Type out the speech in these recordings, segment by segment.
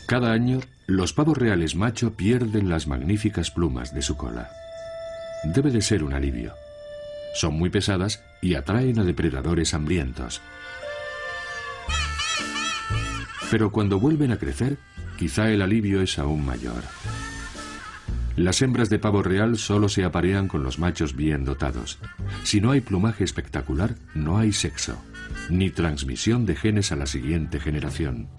Cada año, los pavos reales macho pierden las magníficas plumas de su cola. Debe de ser un alivio. Son muy pesadas y atraen a depredadores hambrientos. Pero cuando vuelven a crecer, quizá el alivio es aún mayor. Las hembras de pavo real solo se aparean con los machos bien dotados. Si no hay plumaje espectacular, no hay sexo, ni transmisión de genes a la siguiente generación.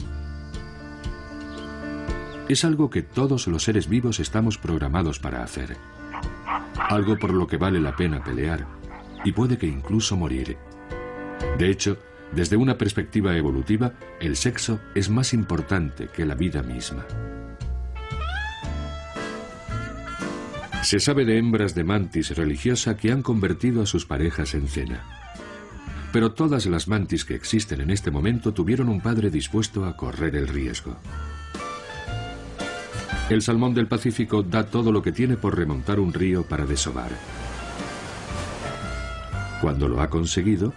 Es algo que todos los seres vivos estamos programados para hacer. Algo por lo que vale la pena pelear, y puede que incluso morir. De hecho, desde una perspectiva evolutiva, el sexo es más importante que la vida misma. Se sabe de hembras de mantis religiosa que han convertido a sus parejas en cena. Pero todas las mantis que existen en este momento tuvieron un padre dispuesto a correr el riesgo. El salmón del Pacífico da todo lo que tiene por remontar un río para desovar. Cuando lo ha conseguido,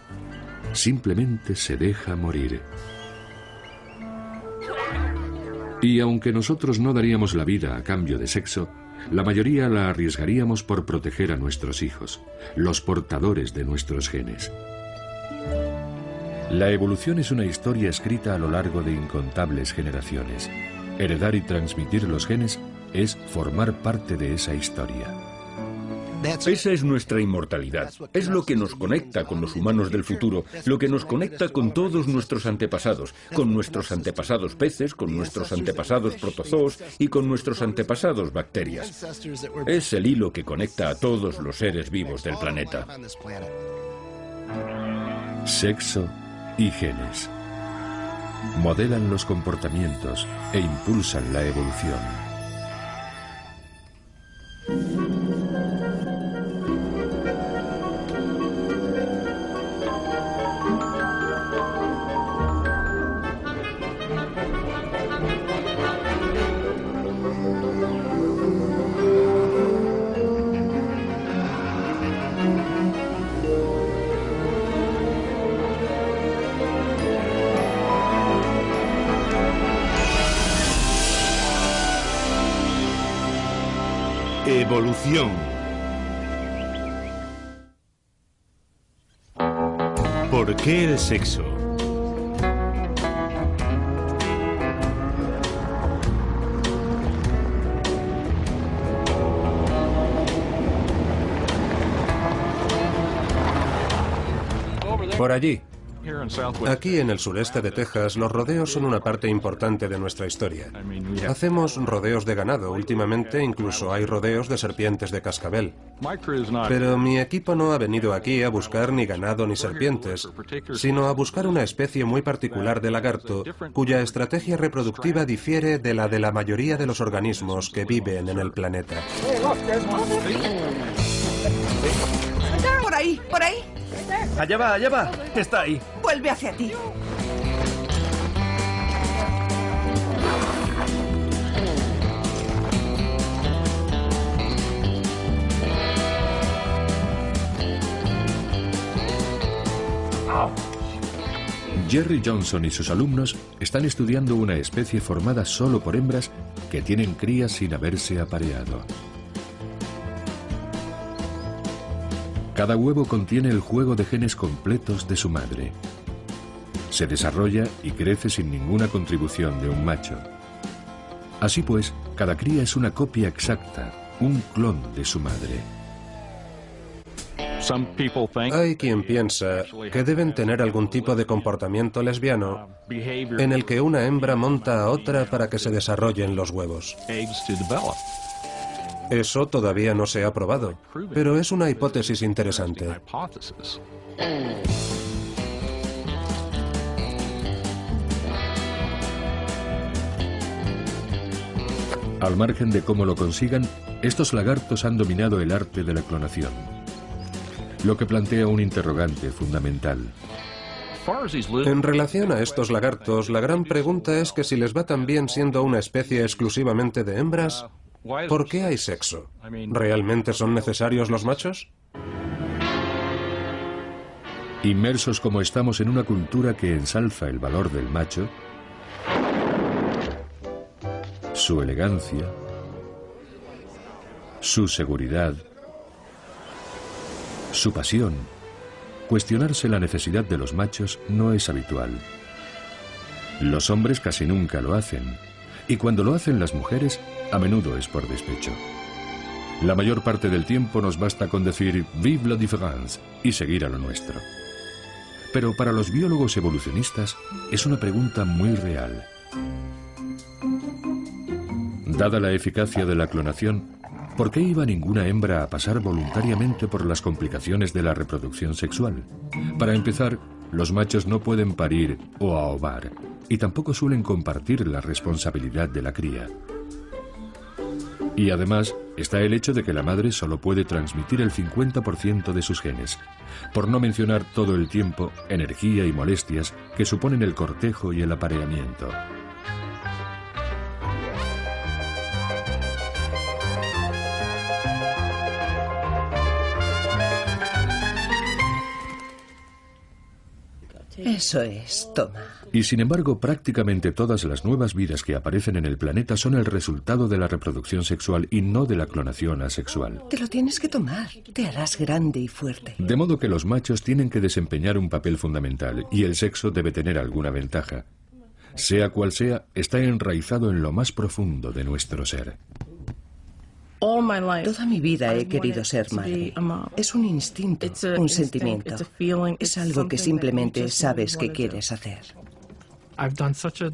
simplemente se deja morir. Y aunque nosotros no daríamos la vida a cambio de sexo, la mayoría la arriesgaríamos por proteger a nuestros hijos, los portadores de nuestros genes. La evolución es una historia escrita a lo largo de incontables generaciones. Heredar y transmitir los genes es formar parte de esa historia. Esa es nuestra inmortalidad. Es lo que nos conecta con los humanos del futuro, lo que nos conecta con todos nuestros antepasados, con nuestros antepasados peces, con nuestros antepasados protozoos y con nuestros antepasados bacterias. Es el hilo que conecta a todos los seres vivos del planeta. Sexo y genes modelan los comportamientos e impulsan la evolución. Evolución. ¿Por qué el sexo? Por allí. Aquí en el sureste de Texas, los rodeos son una parte importante de nuestra historia. Hacemos rodeos de ganado. Últimamente incluso hay rodeos de serpientes de cascabel. Pero mi equipo no ha venido aquí a buscar ni ganado ni serpientes, sino a buscar una especie muy particular de lagarto cuya estrategia reproductiva difiere de la mayoría de los organismos que viven en el planeta. Por ahí, por ahí. Allá va, está ahí. Vuelve hacia ti. Jerry Johnson y sus alumnos están estudiando una especie formada solo por hembras que tienen crías sin haberse apareado. Cada huevo contiene el juego de genes completos de su madre. Se desarrolla y crece sin ninguna contribución de un macho. Así pues, cada cría es una copia exacta, un clon de su madre. Hay quien piensa que deben tener algún tipo de comportamiento lesbiano en el que una hembra monta a otra para que se desarrollen los huevos. Eso todavía no se ha probado, pero es una hipótesis interesante. Al margen de cómo lo consigan, estos lagartos han dominado el arte de la clonación, lo que plantea un interrogante fundamental. En relación a estos lagartos, la gran pregunta es que si les va tan bien siendo una especie exclusivamente de hembras, ¿por qué hay sexo? ¿Realmente son necesarios los machos? Inmersos como estamos en una cultura que ensalza el valor del macho, su elegancia, su seguridad, su pasión, cuestionarse la necesidad de los machos no es habitual. Los hombres casi nunca lo hacen, y cuando lo hacen las mujeres, a menudo es por despecho. La mayor parte del tiempo nos basta con decir «Vive la différence» y seguir a lo nuestro. Pero para los biólogos evolucionistas es una pregunta muy real. Dada la eficacia de la clonación, ¿por qué iba ninguna hembra a pasar voluntariamente por las complicaciones de la reproducción sexual? Para empezar, los machos no pueden parir o ahobar, y tampoco suelen compartir la responsabilidad de la cría. Y además está el hecho de que la madre solo puede transmitir el 50% de sus genes, por no mencionar todo el tiempo, energía y molestias que suponen el cortejo y el apareamiento. Eso es, toma. Y sin embargo, prácticamente todas las nuevas vidas que aparecen en el planeta son el resultado de la reproducción sexual y no de la clonación asexual. Te lo tienes que tomar. Te harás grande y fuerte. De modo que los machos tienen que desempeñar un papel fundamental y el sexo debe tener alguna ventaja. Sea cual sea, está enraizado en lo más profundo de nuestro ser. Toda mi vida he querido ser madre. Es un instinto, un sentimiento. Es algo que simplemente sabes que quieres hacer.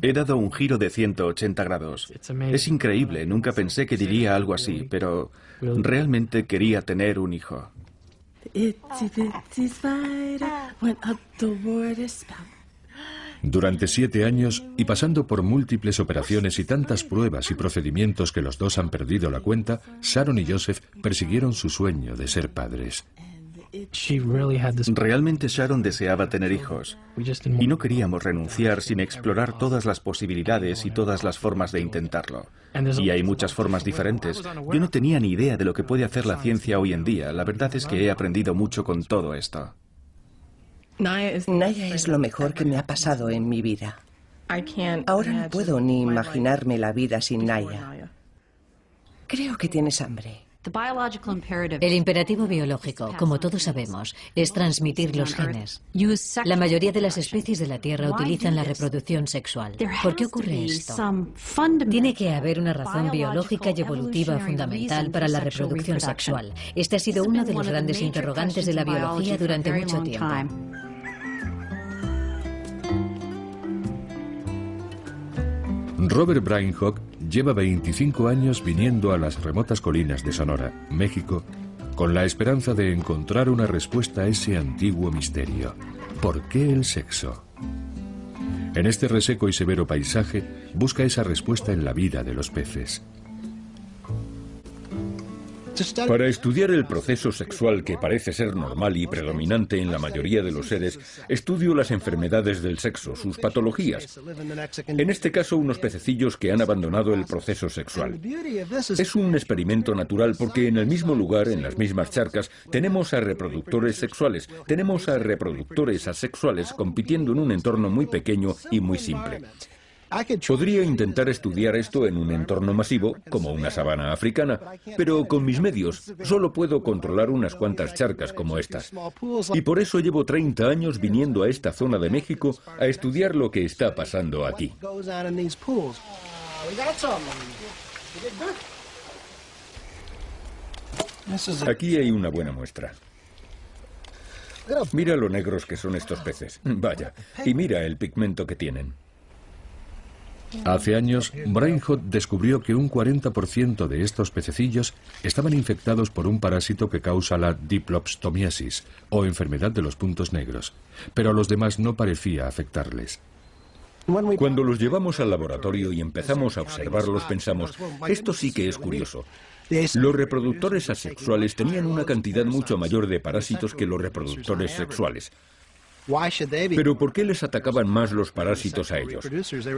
He dado un giro de 180 grados. Es increíble, nunca pensé que diría algo así, pero realmente quería tener un hijo. Durante 7 años, y pasando por múltiples operaciones y tantas pruebas y procedimientos que los dos han perdido la cuenta, Sharon y Joseph persiguieron su sueño de ser padres. Realmente Sharon deseaba tener hijos, y no queríamos renunciar sin explorar todas las posibilidades y todas las formas de intentarlo. Y hay muchas formas diferentes. Yo no tenía ni idea de lo que puede hacer la ciencia hoy en día. La verdad es que he aprendido mucho con todo esto. Naya es lo mejor que me ha pasado en mi vida. Ahora no puedo ni imaginarme la vida sin Naya. Creo que tienes hambre. El imperativo biológico, como todos sabemos, es transmitir los genes. La mayoría de las especies de la Tierra utilizan la reproducción sexual. ¿Por qué ocurre esto? Tiene que haber una razón biológica y evolutiva fundamental para la reproducción sexual. Este ha sido uno de los grandes interrogantes de la biología durante mucho tiempo. Robert Brainhock lleva 25 años viniendo a las remotas colinas de Sonora, México, con la esperanza de encontrar una respuesta a ese antiguo misterio. ¿Por qué el sexo? En este reseco y severo paisaje, busca esa respuesta en la vida de los peces. Para estudiar el proceso sexual que parece ser normal y predominante en la mayoría de los seres, estudio las enfermedades del sexo, sus patologías. En este caso, unos pececillos que han abandonado el proceso sexual. Es un experimento natural porque en el mismo lugar, en las mismas charcas, tenemos a reproductores sexuales, tenemos a reproductores asexuales compitiendo en un entorno muy pequeño y muy simple. Podría intentar estudiar esto en un entorno masivo, como una sabana africana, pero con mis medios solo puedo controlar unas cuantas charcas como estas. Y por eso llevo 30 años viniendo a esta zona de México a estudiar lo que está pasando aquí. Aquí hay una buena muestra. Mira lo negros que son estos peces. Vaya, y mira el pigmento que tienen. Hace años, Brainhock descubrió que un 40% de estos pececillos estaban infectados por un parásito que causa la diplopstomiasis, o enfermedad de los puntos negros, pero a los demás no parecía afectarles. Cuando los llevamos al laboratorio y empezamos a observarlos, pensamos, esto sí que es curioso. Los reproductores asexuales tenían una cantidad mucho mayor de parásitos que los reproductores sexuales. Pero ¿por qué les atacaban más los parásitos a ellos?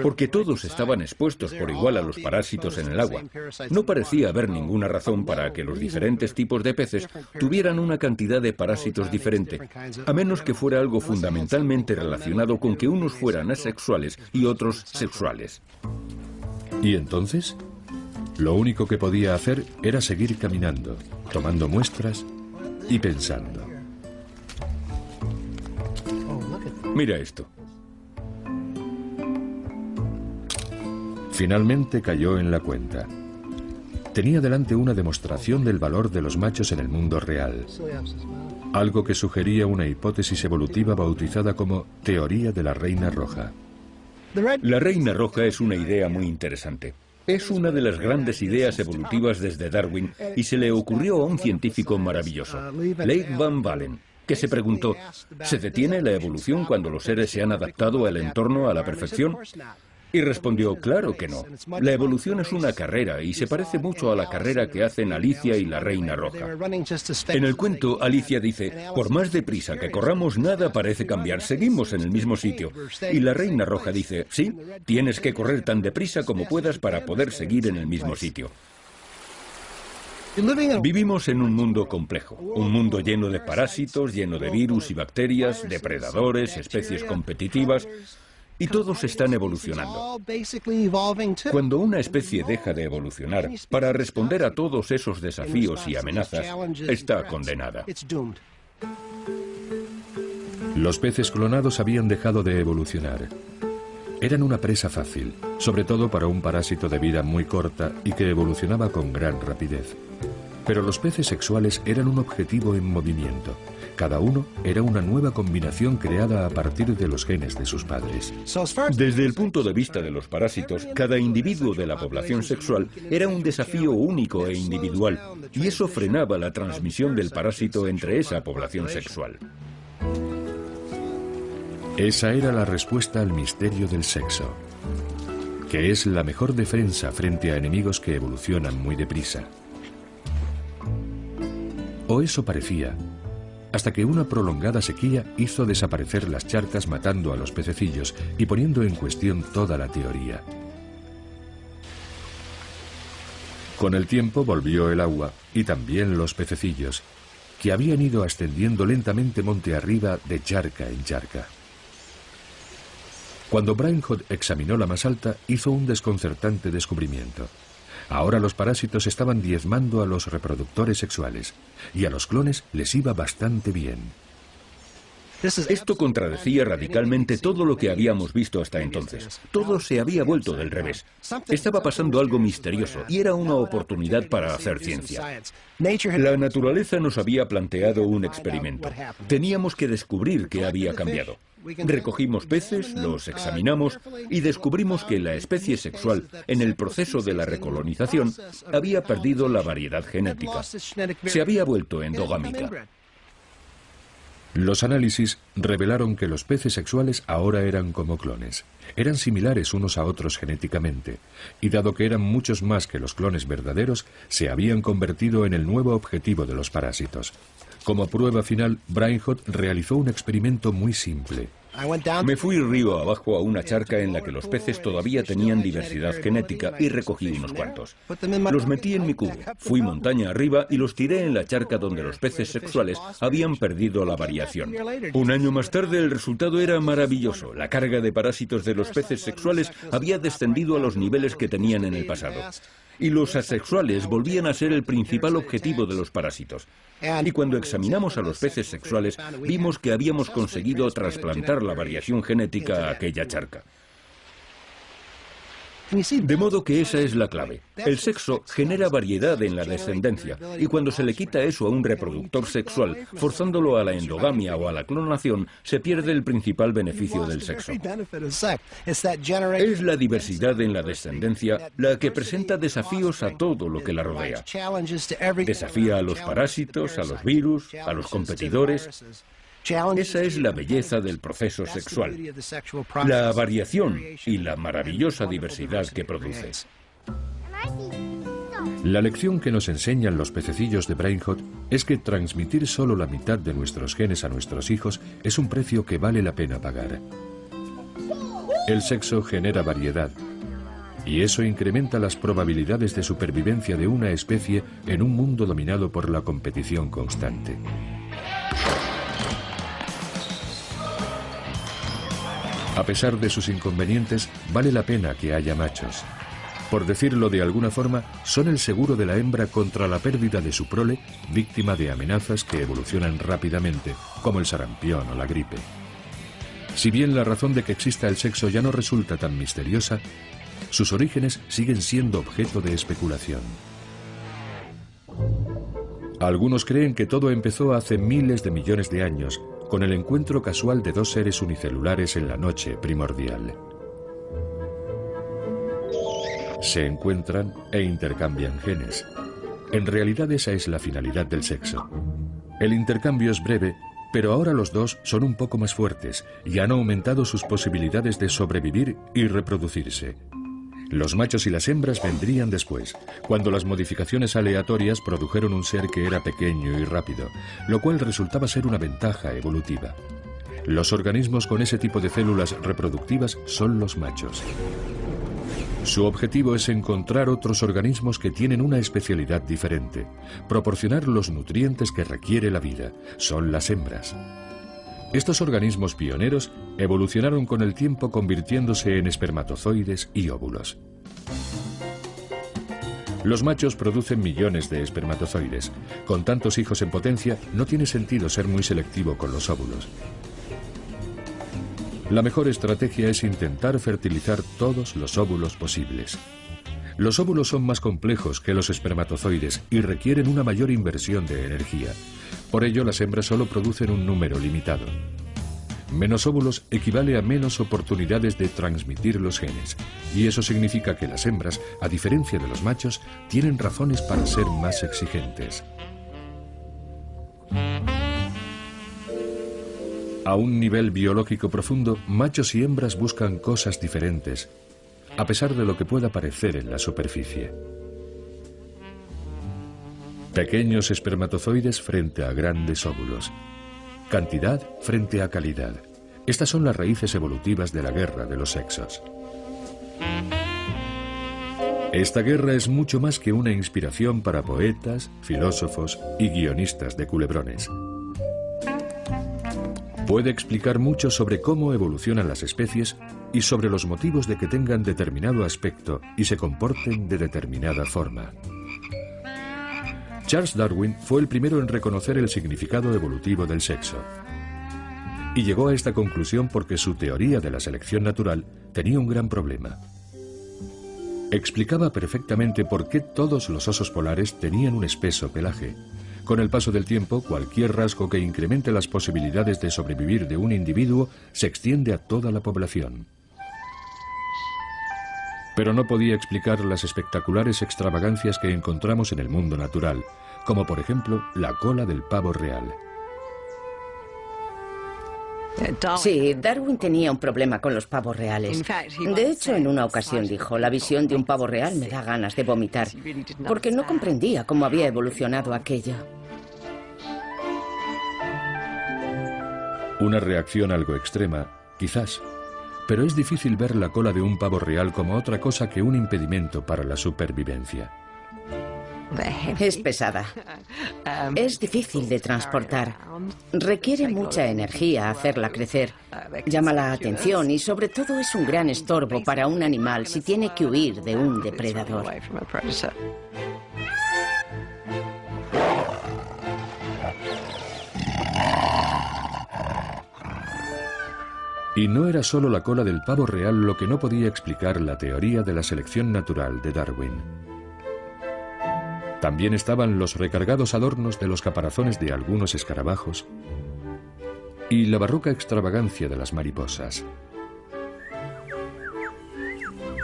Porque todos estaban expuestos por igual a los parásitos en el agua. No parecía haber ninguna razón para que los diferentes tipos de peces tuvieran una cantidad de parásitos diferente, a menos que fuera algo fundamentalmente relacionado con que unos fueran asexuales y otros sexuales. ¿Y entonces? Lo único que podía hacer era seguir caminando, tomando muestras y pensando. Mira esto. Finalmente cayó en la cuenta. Tenía delante una demostración del valor de los machos en el mundo real. Algo que sugería una hipótesis evolutiva bautizada como teoría de la reina roja. La reina roja es una idea muy interesante. Es una de las grandes ideas evolutivas desde Darwin y se le ocurrió a un científico maravilloso, Leigh Van Valen, que se preguntó, ¿se detiene la evolución cuando los seres se han adaptado al entorno a la perfección? Y respondió, claro que no. La evolución es una carrera y se parece mucho a la carrera que hacen Alicia y la Reina Roja. En el cuento, Alicia dice, por más deprisa que corramos, nada parece cambiar, seguimos en el mismo sitio. Y la Reina Roja dice, sí, tienes que correr tan deprisa como puedas para poder seguir en el mismo sitio. Vivimos en un mundo complejo, un mundo lleno de parásitos, lleno de virus y bacterias, depredadores, especies competitivas, y todos están evolucionando. Cuando una especie deja de evolucionar para responder a todos esos desafíos y amenazas, está condenada. Los peces clonados habían dejado de evolucionar. Eran una presa fácil, sobre todo para un parásito de vida muy corta y que evolucionaba con gran rapidez. Pero los peces sexuales eran un objetivo en movimiento. Cada uno era una nueva combinación creada a partir de los genes de sus padres. Desde el punto de vista de los parásitos, cada individuo de la población sexual era un desafío único e individual, y eso frenaba la transmisión del parásito entre esa población sexual. Esa era la respuesta al misterio del sexo, que es la mejor defensa frente a enemigos que evolucionan muy deprisa. O eso parecía, hasta que una prolongada sequía hizo desaparecer las charcas matando a los pececillos y poniendo en cuestión toda la teoría. Con el tiempo volvió el agua y también los pececillos, que habían ido ascendiendo lentamente monte arriba de charca en charca. Cuando Brainhot examinó la más alta, hizo un desconcertante descubrimiento. Ahora los parásitos estaban diezmando a los reproductores sexuales, y a los clones les iba bastante bien. Esto contradecía radicalmente todo lo que habíamos visto hasta entonces. Todo se había vuelto del revés. Estaba pasando algo misterioso y era una oportunidad para hacer ciencia. La naturaleza nos había planteado un experimento. Teníamos que descubrir qué había cambiado. Recogimos peces, los examinamos y descubrimos que la especie sexual, en el proceso de la recolonización, había perdido la variedad genética. Se había vuelto endogámica. Los análisis revelaron que los peces sexuales ahora eran como clones. Eran similares unos a otros genéticamente, y dado que eran muchos más que los clones verdaderos, se habían convertido en el nuevo objetivo de los parásitos. Como prueba final, Brainhot realizó un experimento muy simple. Me fui río abajo a una charca en la que los peces todavía tenían diversidad genética y recogí unos cuantos. Los metí en mi cubo, fui montaña arriba y los tiré en la charca donde los peces sexuales habían perdido la variación. Un año más tarde el resultado era maravilloso. La carga de parásitos de los peces sexuales había descendido a los niveles que tenían en el pasado. Y los asexuales volvían a ser el principal objetivo de los parásitos. Y cuando examinamos a los peces sexuales, vimos que habíamos conseguido trasplantar la variación genética a aquella charca. De modo que esa es la clave. El sexo genera variedad en la descendencia, y cuando se le quita eso a un reproductor sexual, forzándolo a la endogamia o a la clonación, se pierde el principal beneficio del sexo. Es la diversidad en la descendencia la que presenta desafíos a todo lo que la rodea. Desafía a los parásitos, a los virus, a los competidores. Esa es la belleza del proceso sexual, la variación y la maravillosa diversidad que produce. La lección que nos enseñan los pececillos de Brainhot es que transmitir solo la mitad de nuestros genes a nuestros hijos es un precio que vale la pena pagar. El sexo genera variedad, y eso incrementa las probabilidades de supervivencia de una especie en un mundo dominado por la competición constante. A pesar de sus inconvenientes, vale la pena que haya machos. Por decirlo de alguna forma, son el seguro de la hembra contra la pérdida de su prole, víctima de amenazas que evolucionan rápidamente, como el sarampión o la gripe. Si bien la razón de que exista el sexo ya no resulta tan misteriosa, sus orígenes siguen siendo objeto de especulación. Algunos creen que todo empezó hace miles de millones de años, con el encuentro casual de dos seres unicelulares en la noche primordial. Se encuentran e intercambian genes. En realidad esa es la finalidad del sexo. El intercambio es breve, pero ahora los dos son un poco más fuertes y han aumentado sus posibilidades de sobrevivir y reproducirse. Los machos y las hembras vendrían después, cuando las modificaciones aleatorias produjeron un ser que era pequeño y rápido, lo cual resultaba ser una ventaja evolutiva. Los organismos con ese tipo de células reproductivas son los machos. Su objetivo es encontrar otros organismos que tienen una especialidad diferente, proporcionar los nutrientes que requiere la vida. Son las hembras. Estos organismos pioneros evolucionaron con el tiempo convirtiéndose en espermatozoides y óvulos. Los machos producen millones de espermatozoides. Con tantos hijos en potencia, no tiene sentido ser muy selectivo con los óvulos. La mejor estrategia es intentar fertilizar todos los óvulos posibles. Los óvulos son más complejos que los espermatozoides y requieren una mayor inversión de energía. Por ello, las hembras solo producen un número limitado. Menos óvulos equivale a menos oportunidades de transmitir los genes, y eso significa que las hembras, a diferencia de los machos, tienen razones para ser más exigentes. A un nivel biológico profundo, machos y hembras buscan cosas diferentes, a pesar de lo que pueda parecer en la superficie. Pequeños espermatozoides frente a grandes óvulos. Cantidad frente a calidad. Estas son las raíces evolutivas de la guerra de los sexos. Esta guerra es mucho más que una inspiración para poetas, filósofos y guionistas de culebrones. Puede explicar mucho sobre cómo evolucionan las especies y sobre los motivos de que tengan determinado aspecto y se comporten de determinada forma. Charles Darwin fue el primero en reconocer el significado evolutivo del sexo. Y llegó a esta conclusión porque su teoría de la selección natural tenía un gran problema. Explicaba perfectamente por qué todos los osos polares tenían un espeso pelaje. Con el paso del tiempo, cualquier rasgo que incremente las posibilidades de sobrevivir de un individuo se extiende a toda la población. Pero no podía explicar las espectaculares extravagancias que encontramos en el mundo natural, como por ejemplo la cola del pavo real. Sí, Darwin tenía un problema con los pavos reales. De hecho, en una ocasión dijo, la visión de un pavo real me da ganas de vomitar, porque no comprendía cómo había evolucionado aquello. Una reacción algo extrema, quizás, pero es difícil ver la cola de un pavo real como otra cosa que un impedimento para la supervivencia. Es pesada. Es difícil de transportar. Requiere mucha energía hacerla crecer. Llama la atención y sobre todo es un gran estorbo para un animal si tiene que huir de un depredador. Y no era solo la cola del pavo real lo que no podía explicar la teoría de la selección natural de Darwin. También estaban los recargados adornos de los caparazones de algunos escarabajos y la barroca extravagancia de las mariposas.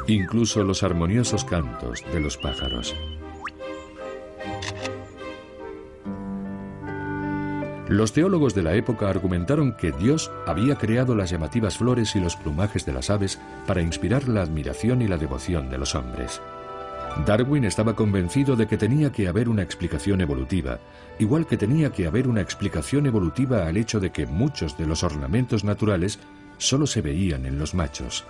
Incluso los armoniosos cantos de los pájaros. Los teólogos de la época argumentaron que Dios había creado las llamativas flores y los plumajes de las aves para inspirar la admiración y la devoción de los hombres. Darwin estaba convencido de que tenía que haber una explicación evolutiva, igual que tenía que haber una explicación evolutiva al hecho de que muchos de los ornamentos naturales solo se veían en los machos.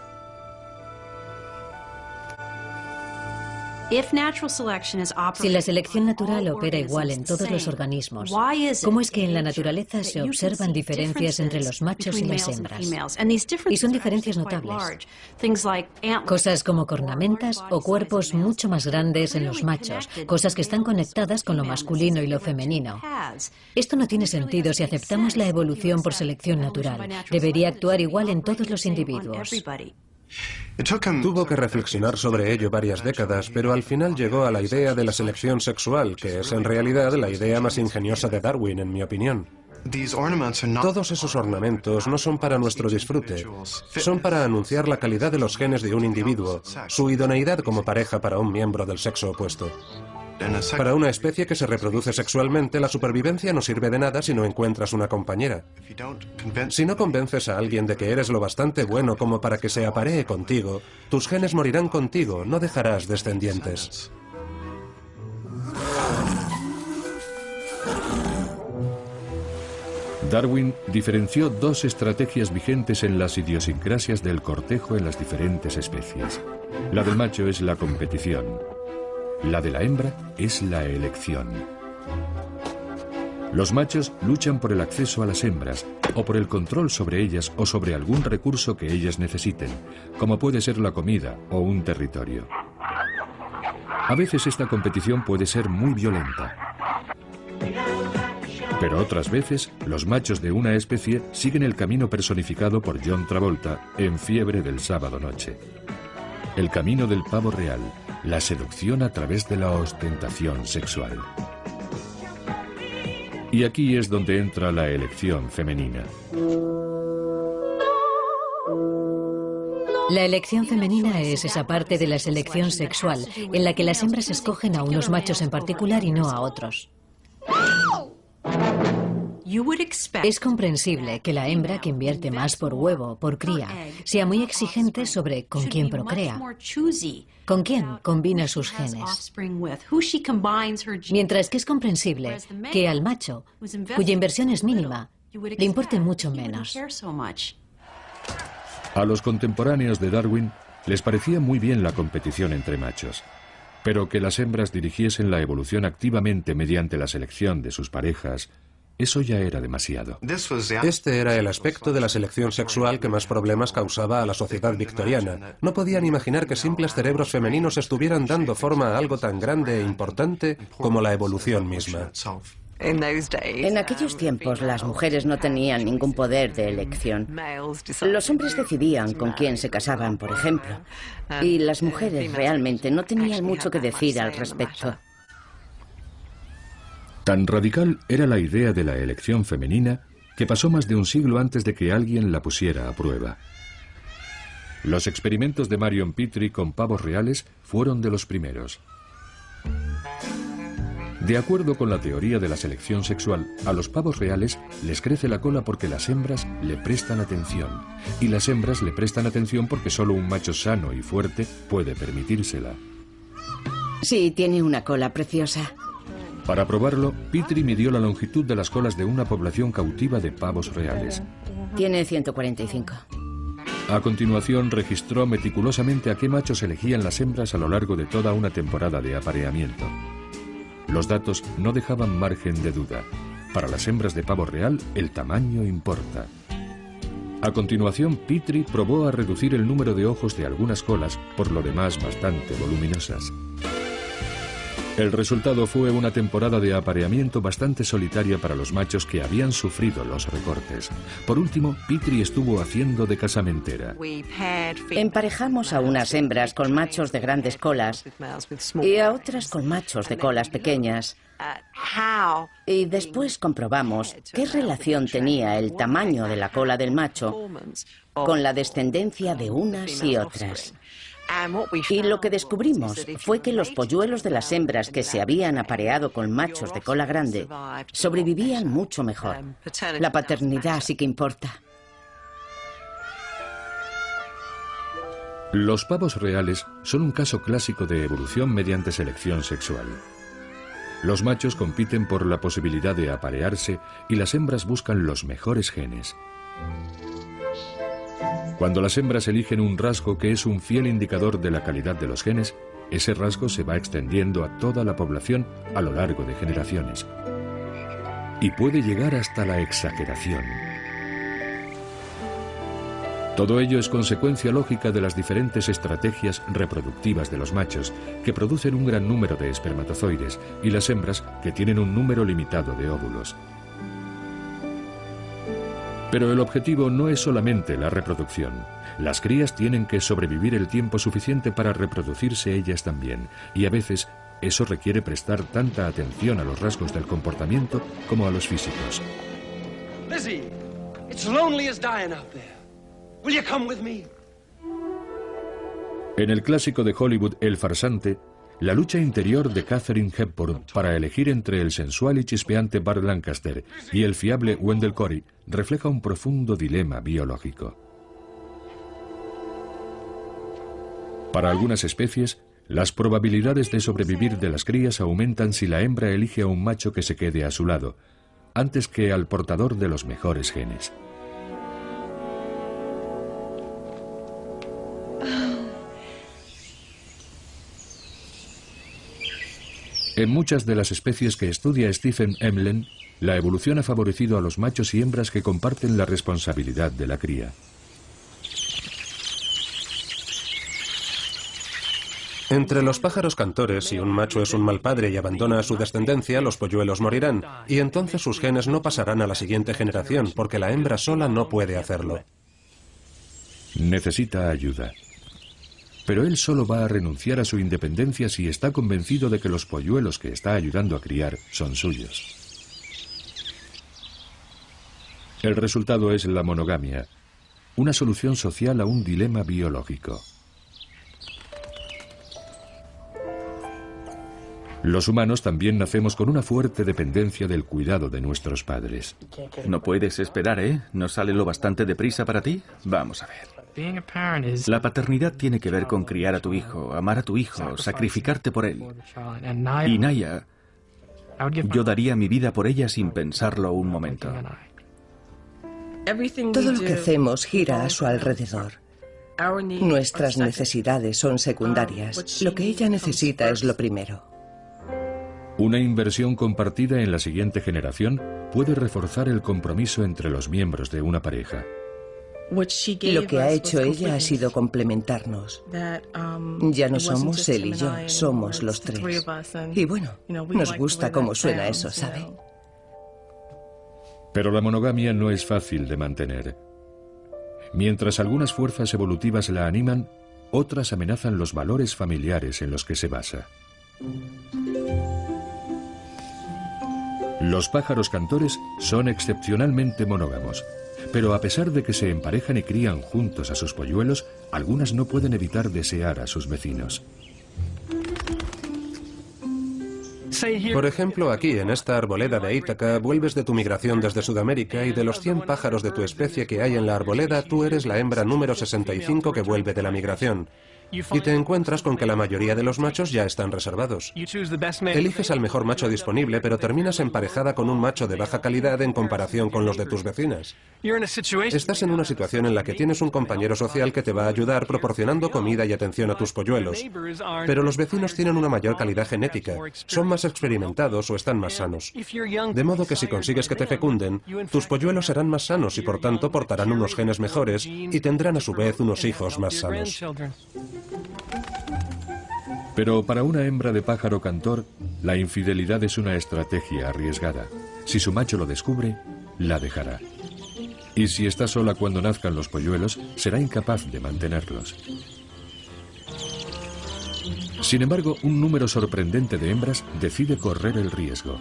Si la selección natural opera igual en todos los organismos, ¿cómo es que en la naturaleza se observan diferencias entre los machos y las hembras? Y son diferencias notables. Cosas como cornamentas o cuerpos mucho más grandes en los machos, cosas que están conectadas con lo masculino y lo femenino. Esto no tiene sentido si aceptamos la evolución por selección natural. Debería actuar igual en todos los individuos. Tuvo que reflexionar sobre ello varias décadas, pero al final llegó a la idea de la selección sexual, que es en realidad la idea más ingeniosa de Darwin, en mi opinión. Todos esos ornamentos no son para nuestro disfrute, son para anunciar la calidad de los genes de un individuo, su idoneidad como pareja para un miembro del sexo opuesto. Para una especie que se reproduce sexualmente, la supervivencia no sirve de nada si no encuentras una compañera. Si no convences a alguien de que eres lo bastante bueno como para que se aparee contigo, tus genes morirán contigo, no dejarás descendientes. Darwin diferenció dos estrategias vigentes en las idiosincrasias del cortejo en las diferentes especies. La del macho es la competición. La de la hembra es la elección. Los machos luchan por el acceso a las hembras, o por el control sobre ellas o sobre algún recurso que ellas necesiten, como puede ser la comida o un territorio. A veces esta competición puede ser muy violenta. Pero otras veces, los machos de una especie siguen el camino personificado por John Travolta en Fiebre del sábado noche. El camino del pavo real, la seducción a través de la ostentación sexual. Y aquí es donde entra la elección femenina. La elección femenina es esa parte de la selección sexual en la que las hembras escogen a unos machos en particular y no a otros. Es comprensible que la hembra, que invierte más por huevo, por cría, sea muy exigente sobre con quién procrea, con quién combina sus genes. Mientras que es comprensible que al macho, cuya inversión es mínima, le importe mucho menos. A los contemporáneos de Darwin les parecía muy bien la competición entre machos, pero que las hembras dirigiesen la evolución activamente mediante la selección de sus parejas, eso ya era demasiado. Este era el aspecto de la selección sexual que más problemas causaba a la sociedad victoriana. No podían imaginar que simples cerebros femeninos estuvieran dando forma a algo tan grande e importante como la evolución misma. En aquellos tiempos las mujeres no tenían ningún poder de elección. Los hombres decidían con quién se casaban, por ejemplo, y las mujeres realmente no tenían mucho que decir al respecto. Tan radical era la idea de la elección femenina que pasó más de un siglo antes de que alguien la pusiera a prueba. Los experimentos de Marion Petrie con pavos reales fueron de los primeros. De acuerdo con la teoría de la selección sexual, a los pavos reales les crece la cola porque las hembras le prestan atención, y las hembras le prestan atención porque solo un macho sano y fuerte puede permitírsela. Sí, tiene una cola preciosa. Para probarlo, Petrie midió la longitud de las colas de una población cautiva de pavos reales. Tiene 145. A continuación, registró meticulosamente a qué machos elegían las hembras a lo largo de toda una temporada de apareamiento. Los datos no dejaban margen de duda. Para las hembras de pavo real, el tamaño importa. A continuación, Petrie probó a reducir el número de ojos de algunas colas, por lo demás bastante voluminosas. El resultado fue una temporada de apareamiento bastante solitaria para los machos que habían sufrido los recortes. Por último, Petrie estuvo haciendo de casamentera. Emparejamos a unas hembras con machos de grandes colas y a otras con machos de colas pequeñas. Y después comprobamos qué relación tenía el tamaño de la cola del macho con la descendencia de unas y otras. Y lo que descubrimos fue que los polluelos de las hembras que se habían apareado con machos de cola grande sobrevivían mucho mejor. La paternidad sí que importa. Los pavos reales son un caso clásico de evolución mediante selección sexual. Los machos compiten por la posibilidad de aparearse y las hembras buscan los mejores genes. Cuando las hembras eligen un rasgo que es un fiel indicador de la calidad de los genes, ese rasgo se va extendiendo a toda la población a lo largo de generaciones. Y puede llegar hasta la exageración. Todo ello es consecuencia lógica de las diferentes estrategias reproductivas de los machos, que producen un gran número de espermatozoides, y las hembras, que tienen un número limitado de óvulos. Pero el objetivo no es solamente la reproducción. Las crías tienen que sobrevivir el tiempo suficiente para reproducirse ellas también, y a veces eso requiere prestar tanta atención a los rasgos del comportamiento como a los físicos. Lizzie, it's lonely as dying out there. Will you come with me? En el clásico de Hollywood El farsante, la lucha interior de Katharine Hepburn para elegir entre el sensual y chispeante Burt Lancaster y el fiable Wendell Corey refleja un profundo dilema biológico. Para algunas especies, las probabilidades de sobrevivir de las crías aumentan si la hembra elige a un macho que se quede a su lado, antes que al portador de los mejores genes. En muchas de las especies que estudia Stephen Emlen, la evolución ha favorecido a los machos y hembras que comparten la responsabilidad de la cría. Entre los pájaros cantores, si un macho es un mal padre y abandona a su descendencia, los polluelos morirán, y entonces sus genes no pasarán a la siguiente generación, porque la hembra sola no puede hacerlo. Necesita ayuda. Pero él solo va a renunciar a su independencia si está convencido de que los polluelos que está ayudando a criar son suyos. El resultado es la monogamia, una solución social a un dilema biológico. Los humanos también nacemos con una fuerte dependencia del cuidado de nuestros padres. No puedes esperar, ¿eh? ¿No sale lo bastante deprisa para ti? Vamos a ver. La paternidad tiene que ver con criar a tu hijo, amar a tu hijo, sacrificarte por él. Y Naya, yo daría mi vida por ella sin pensarlo un momento. Todo lo que hacemos gira a su alrededor. Nuestras necesidades son secundarias. Lo que ella necesita es lo primero. Una inversión compartida en la siguiente generación puede reforzar el compromiso entre los miembros de una pareja. Lo que ha hecho ella ha sido complementarnos. Ya no somos él y yo, somos los tres. Y bueno, nos gusta cómo suena eso, ¿sabe? Pero la monogamia no es fácil de mantener. Mientras algunas fuerzas evolutivas la animan, otras amenazan los valores familiares en los que se basa. Los pájaros cantores son excepcionalmente monógamos. Pero a pesar de que se emparejan y crían juntos a sus polluelos, algunas no pueden evitar desear a sus vecinos. Por ejemplo, aquí, en esta arboleda de Ítaca, vuelves de tu migración desde Sudamérica y de los 100 pájaros de tu especie que hay en la arboleda, tú eres la hembra número 65 que vuelve de la migración. Y te encuentras con que la mayoría de los machos ya están reservados. Eliges al mejor macho disponible, pero terminas emparejada con un macho de baja calidad en comparación con los de tus vecinas. Estás en una situación en la que tienes un compañero social que te va a ayudar proporcionando comida y atención a tus polluelos. Pero los vecinos tienen una mayor calidad genética, son más experimentados o están más sanos. De modo que si consigues que te fecunden, tus polluelos serán más sanos y por tanto portarán unos genes mejores y tendrán a su vez unos hijos más sanos. Pero para una hembra de pájaro cantor, la infidelidad es una estrategia arriesgada. Si su macho lo descubre, la dejará. Y si está sola cuando nazcan los polluelos, será incapaz de mantenerlos. Sin embargo, un número sorprendente de hembras decide correr el riesgo.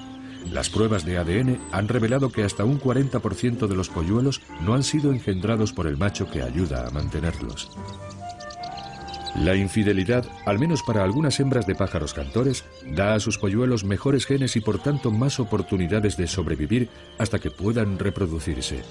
Las pruebas de ADN han revelado que hasta un 40% de los polluelos no han sido engendrados por el macho que ayuda a mantenerlos. La infidelidad, al menos para algunas hembras de pájaros cantores, da a sus polluelos mejores genes y por tanto más oportunidades de sobrevivir hasta que puedan reproducirse.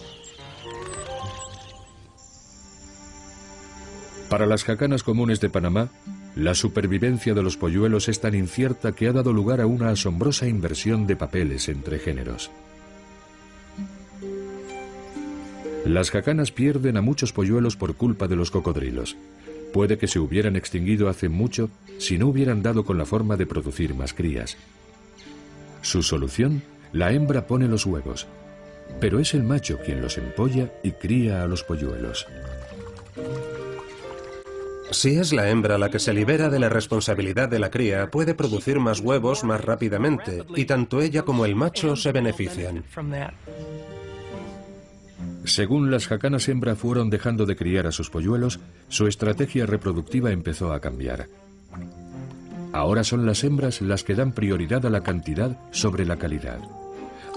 Para las jacanas comunes de Panamá, la supervivencia de los polluelos es tan incierta que ha dado lugar a una asombrosa inversión de papeles entre géneros. Las jacanas pierden a muchos polluelos por culpa de los cocodrilos. Puede que se hubieran extinguido hace mucho si no hubieran dado con la forma de producir más crías. Su solución: la hembra pone los huevos, pero es el macho quien los empolla y cría a los polluelos. Si es la hembra la que se libera de la responsabilidad de la cría, puede producir más huevos más rápidamente, y tanto ella como el macho se benefician. Según las jacanas hembra fueron dejando de criar a sus polluelos, su estrategia reproductiva empezó a cambiar. Ahora son las hembras las que dan prioridad a la cantidad sobre la calidad.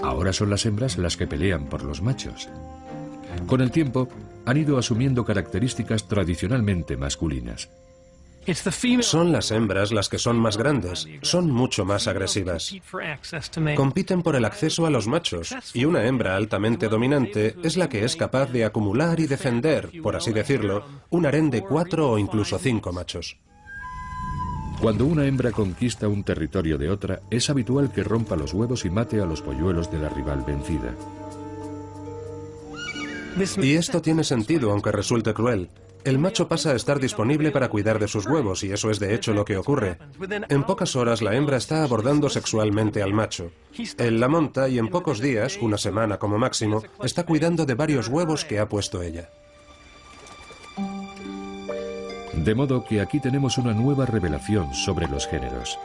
Ahora son las hembras las que pelean por los machos. Con el tiempo, han ido asumiendo características tradicionalmente masculinas. Son las hembras las que son más grandes, son mucho más agresivas. Compiten por el acceso a los machos, y una hembra altamente dominante es la que es capaz de acumular y defender, por así decirlo, un harén de 4 o incluso 5 machos. Cuando una hembra conquista un territorio de otra, es habitual que rompa los huevos y mate a los polluelos de la rival vencida. Y esto tiene sentido, aunque resulte cruel. El macho pasa a estar disponible para cuidar de sus huevos, y eso es de hecho lo que ocurre. En pocas horas la hembra está abordando sexualmente al macho. Él la monta y en pocos días, una semana como máximo, está cuidando de varios huevos que ha puesto ella. De modo que aquí tenemos una nueva revelación sobre los géneros.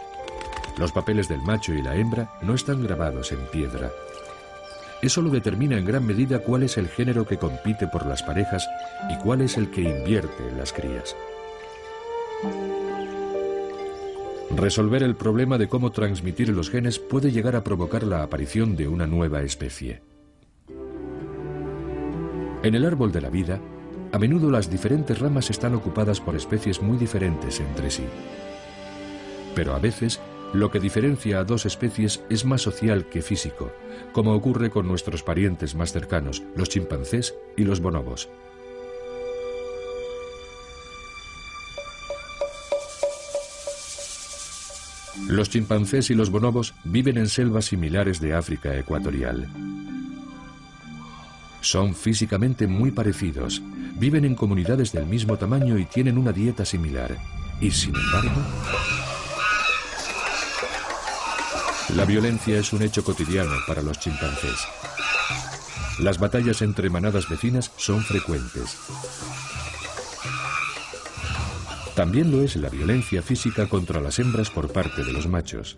Los papeles del macho y la hembra no están grabados en piedra. Eso lo determina en gran medida cuál es el género que compite por las parejas y cuál es el que invierte en las crías. Resolver el problema de cómo transmitir los genes puede llegar a provocar la aparición de una nueva especie. En el árbol de la vida, a menudo las diferentes ramas están ocupadas por especies muy diferentes entre sí. Pero a veces, lo que diferencia a dos especies es más social que físico, como ocurre con nuestros parientes más cercanos, los chimpancés y los bonobos. Los chimpancés y los bonobos viven en selvas similares de África ecuatorial. Son físicamente muy parecidos, viven en comunidades del mismo tamaño y tienen una dieta similar. Y sin embargo, la violencia es un hecho cotidiano para los chimpancés. Las batallas entre manadas vecinas son frecuentes. También lo es la violencia física contra las hembras por parte de los machos.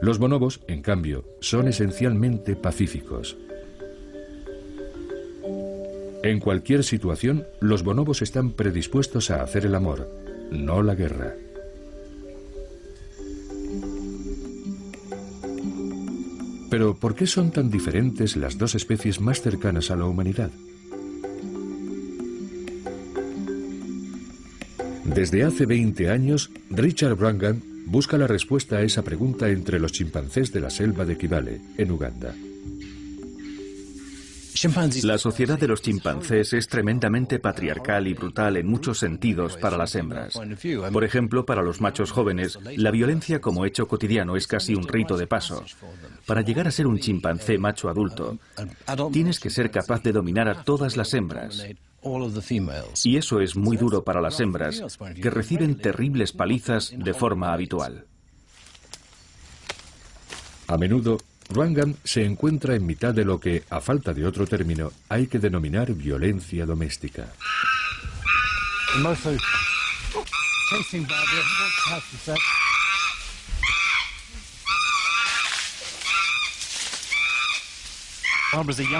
Los bonobos, en cambio, son esencialmente pacíficos. En cualquier situación, los bonobos están predispuestos a hacer el amor, no la guerra. Pero, ¿por qué son tan diferentes las dos especies más cercanas a la humanidad? Desde hace 20 años, Richard Wrangham busca la respuesta a esa pregunta entre los chimpancés de la selva de Kibale, en Uganda. La sociedad de los chimpancés es tremendamente patriarcal y brutal en muchos sentidos para las hembras. Por ejemplo, para los machos jóvenes, la violencia como hecho cotidiano es casi un rito de paso. Para llegar a ser un chimpancé macho adulto, tienes que ser capaz de dominar a todas las hembras. Y eso es muy duro para las hembras, que reciben terribles palizas de forma habitual. A menudo, Wrangham se encuentra en mitad de lo que, a falta de otro término, hay que denominar violencia doméstica.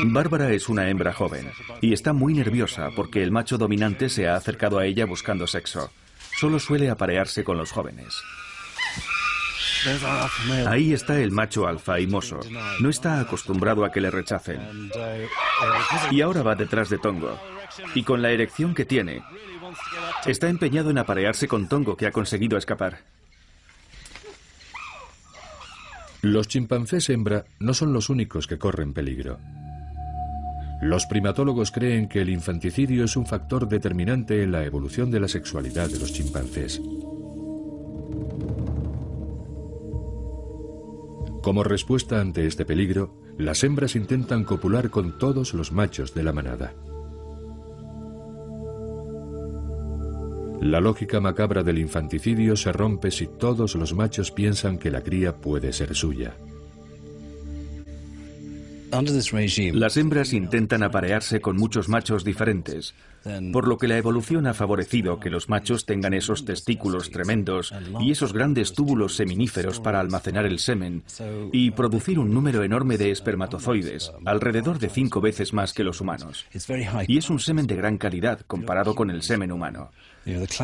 Bárbara es una hembra joven y está muy nerviosa porque el macho dominante se ha acercado a ella buscando sexo. Solo suele aparearse con los jóvenes. Ahí está el macho alfa y mozo. No está acostumbrado a que le rechacen. Y ahora va detrás de Tongo. Y con la erección que tiene, está empeñado en aparearse con Tongo, que ha conseguido escapar. Los chimpancés hembra no son los únicos que corren peligro. Los primatólogos creen que el infanticidio es un factor determinante en la evolución de la sexualidad de los chimpancés. Como respuesta ante este peligro, las hembras intentan copular con todos los machos de la manada. La lógica macabra del infanticidio se rompe si todos los machos piensan que la cría puede ser suya. Las hembras intentan aparearse con muchos machos diferentes, por lo que la evolución ha favorecido que los machos tengan esos testículos tremendos y esos grandes túbulos seminíferos para almacenar el semen y producir un número enorme de espermatozoides, alrededor de 5 veces más que los humanos. Y es un semen de gran calidad comparado con el semen humano.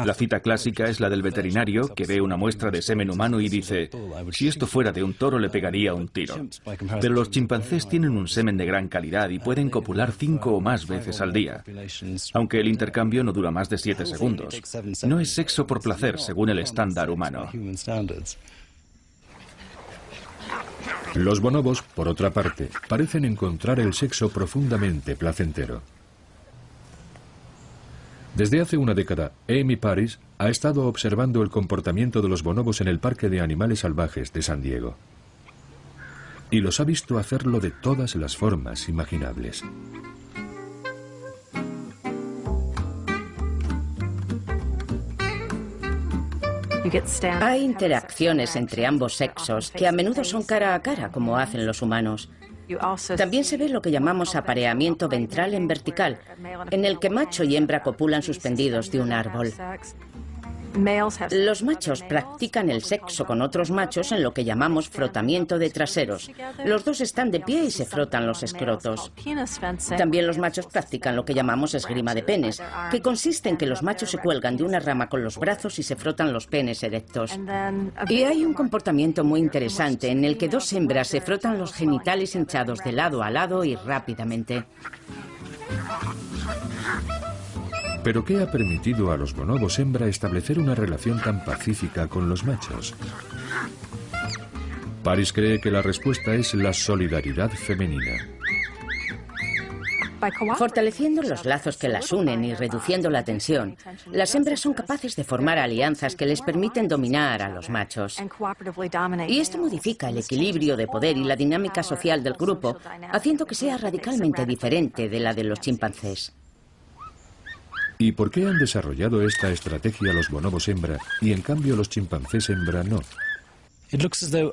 La cita clásica es la del veterinario que ve una muestra de semen humano y dice: si esto fuera de un toro le pegaría un tiro. Pero los chimpancés tienen un semen de gran calidad y pueden copular 5 o más veces al día, aunque el intercambio no dura más de 7 segundos. No es sexo por placer según el estándar humano. Los bonobos, por otra parte, parecen encontrar el sexo profundamente placentero. Desde hace una década, Amy Paris ha estado observando el comportamiento de los bonobos en el Parque de Animales Salvajes de San Diego. Y los ha visto hacerlo de todas las formas imaginables. Hay interacciones entre ambos sexos que a menudo son cara a cara, como hacen los humanos. También se ve lo que llamamos apareamiento ventral en vertical, en el que macho y hembra copulan suspendidos de un árbol. Los machos practican el sexo con otros machos en lo que llamamos frotamiento de traseros. Los dos están de pie y se frotan los escrotos. También los machos practican lo que llamamos esgrima de penes, que consiste en que los machos se cuelgan de una rama con los brazos y se frotan los penes erectos. Y hay un comportamiento muy interesante en el que dos hembras se frotan los genitales hinchados de lado a lado y rápidamente. ¿Pero qué ha permitido a los bonobos hembra establecer una relación tan pacífica con los machos? Paris cree que la respuesta es la solidaridad femenina. Fortaleciendo los lazos que las unen y reduciendo la tensión, las hembras son capaces de formar alianzas que les permiten dominar a los machos. Y esto modifica el equilibrio de poder y la dinámica social del grupo, haciendo que sea radicalmente diferente de la de los chimpancés. ¿Y por qué han desarrollado esta estrategia los bonobos hembra y en cambio los chimpancés hembra no?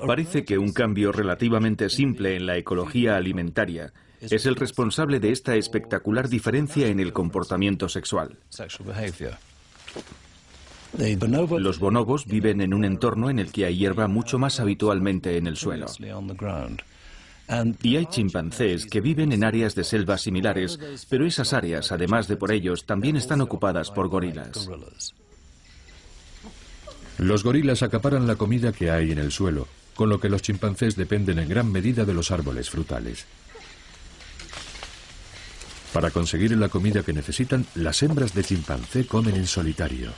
Parece que un cambio relativamente simple en la ecología alimentaria es el responsable de esta espectacular diferencia en el comportamiento sexual. Los bonobos viven en un entorno en el que hay hierba mucho más habitualmente en el suelo. Y hay chimpancés que viven en áreas de selva similares, pero esas áreas, además de por ellos, también están ocupadas por gorilas. Los gorilas acaparan la comida que hay en el suelo, con lo que los chimpancés dependen en gran medida de los árboles frutales. Para conseguir la comida que necesitan, las hembras de chimpancé comen en solitario.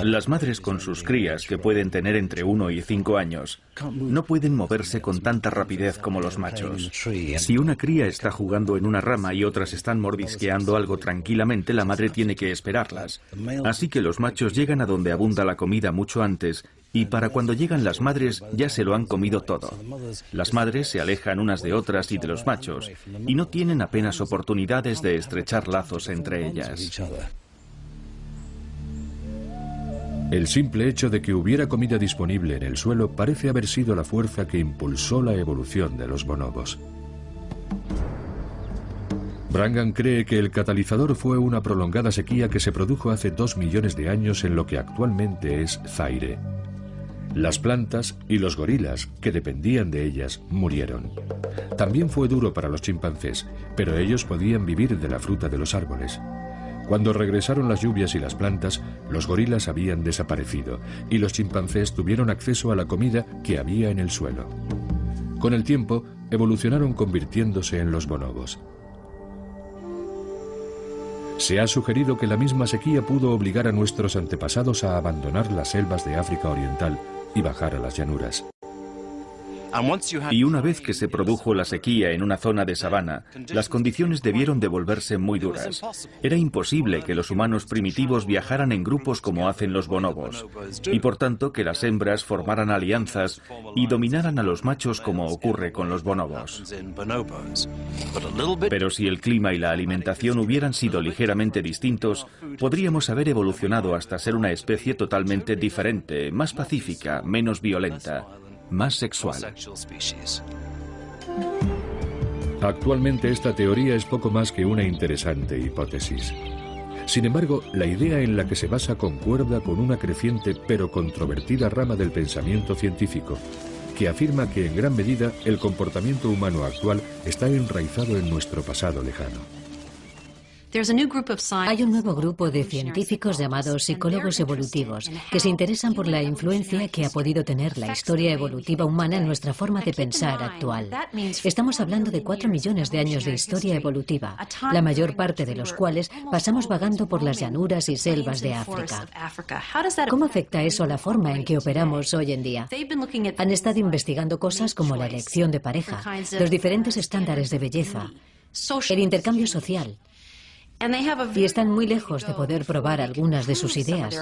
Las madres con sus crías, que pueden tener entre 1 y 5 años, no pueden moverse con tanta rapidez como los machos. Si una cría está jugando en una rama y otras están mordisqueando algo tranquilamente, la madre tiene que esperarlas. Así que los machos llegan a donde abunda la comida mucho antes, y para cuando llegan las madres ya se lo han comido todo. Las madres se alejan unas de otras y de los machos, y no tienen apenas oportunidades de estrechar lazos entre ellas. El simple hecho de que hubiera comida disponible en el suelo parece haber sido la fuerza que impulsó la evolución de los bonobos. Brangan cree que el catalizador fue una prolongada sequía que se produjo hace 2 millones de años en lo que actualmente es Zaire. Las plantas y los gorilas, que dependían de ellas, murieron. También fue duro para los chimpancés, pero ellos podían vivir de la fruta de los árboles. Cuando regresaron las lluvias y las plantas, los gorilas habían desaparecido y los chimpancés tuvieron acceso a la comida que había en el suelo. Con el tiempo, evolucionaron convirtiéndose en los bonobos. Se ha sugerido que la misma sequía pudo obligar a nuestros antepasados a abandonar las selvas de África Oriental y bajar a las llanuras. Y una vez que se produjo la sequía en una zona de sabana, las condiciones debieron de volverse muy duras. Era imposible que los humanos primitivos viajaran en grupos como hacen los bonobos, y por tanto que las hembras formaran alianzas y dominaran a los machos como ocurre con los bonobos. Pero si el clima y la alimentación hubieran sido ligeramente distintos, podríamos haber evolucionado hasta ser una especie totalmente diferente, más pacífica, menos violenta, más sexual. Actualmente esta teoría es poco más que una interesante hipótesis. Sin embargo, la idea en la que se basa concuerda con una creciente pero controvertida rama del pensamiento científico, que afirma que en gran medida el comportamiento humano actual está enraizado en nuestro pasado lejano. Hay un nuevo grupo de científicos llamados psicólogos evolutivos que se interesan por la influencia que ha podido tener la historia evolutiva humana en nuestra forma de pensar actual. Estamos hablando de 4 millones de años de historia evolutiva, la mayor parte de los cuales pasamos vagando por las llanuras y selvas de África. ¿Cómo afecta eso a la forma en que operamos hoy en día? Han estado investigando cosas como la elección de pareja, los diferentes estándares de belleza, el intercambio social. Y están muy lejos de poder probar algunas de sus ideas.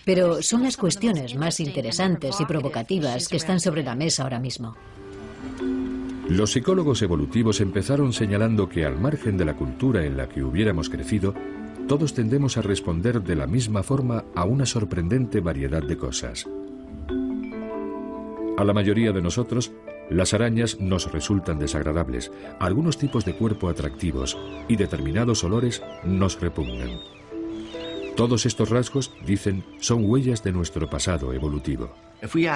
Pero son las cuestiones más interesantes y provocativas que están sobre la mesa ahora mismo. Los psicólogos evolutivos empezaron señalando que al margen de la cultura en la que hubiéramos crecido, todos tendemos a responder de la misma forma a una sorprendente variedad de cosas. A la mayoría de nosotros, las arañas nos resultan desagradables, algunos tipos de cuerpo atractivos y determinados olores nos repugnan. Todos estos rasgos, dicen, son huellas de nuestro pasado evolutivo.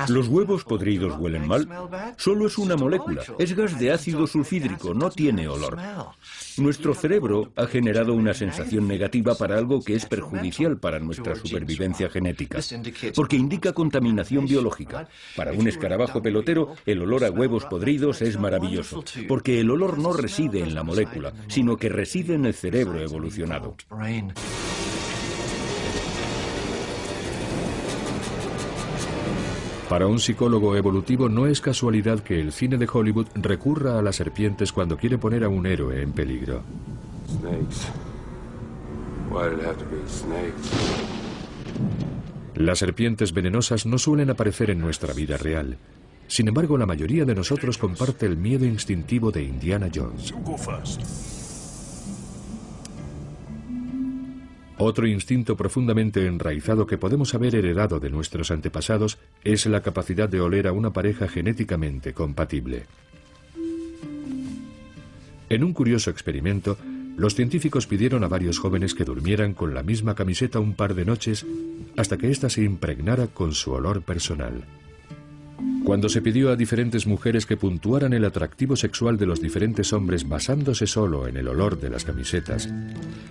¿Los huevos podridos huelen mal? Solo es una molécula, es gas de ácido sulfídrico, no tiene olor. Nuestro cerebro ha generado una sensación negativa para algo que es perjudicial para nuestra supervivencia genética, porque indica contaminación biológica. Para un escarabajo pelotero, el olor a huevos podridos es maravilloso, porque el olor no reside en la molécula, sino que reside en el cerebro evolucionado. Para un psicólogo evolutivo no es casualidad que el cine de Hollywood recurra a las serpientes cuando quiere poner a un héroe en peligro. Las serpientes venenosas no suelen aparecer en nuestra vida real. Sin embargo, la mayoría de nosotros comparte el miedo instintivo de Indiana Jones. Otro instinto profundamente enraizado que podemos haber heredado de nuestros antepasados es la capacidad de oler a una pareja genéticamente compatible. En un curioso experimento, los científicos pidieron a varios jóvenes que durmieran con la misma camiseta un par de noches hasta que ésta se impregnara con su olor personal. Cuando se pidió a diferentes mujeres que puntuaran el atractivo sexual de los diferentes hombres basándose solo en el olor de las camisetas,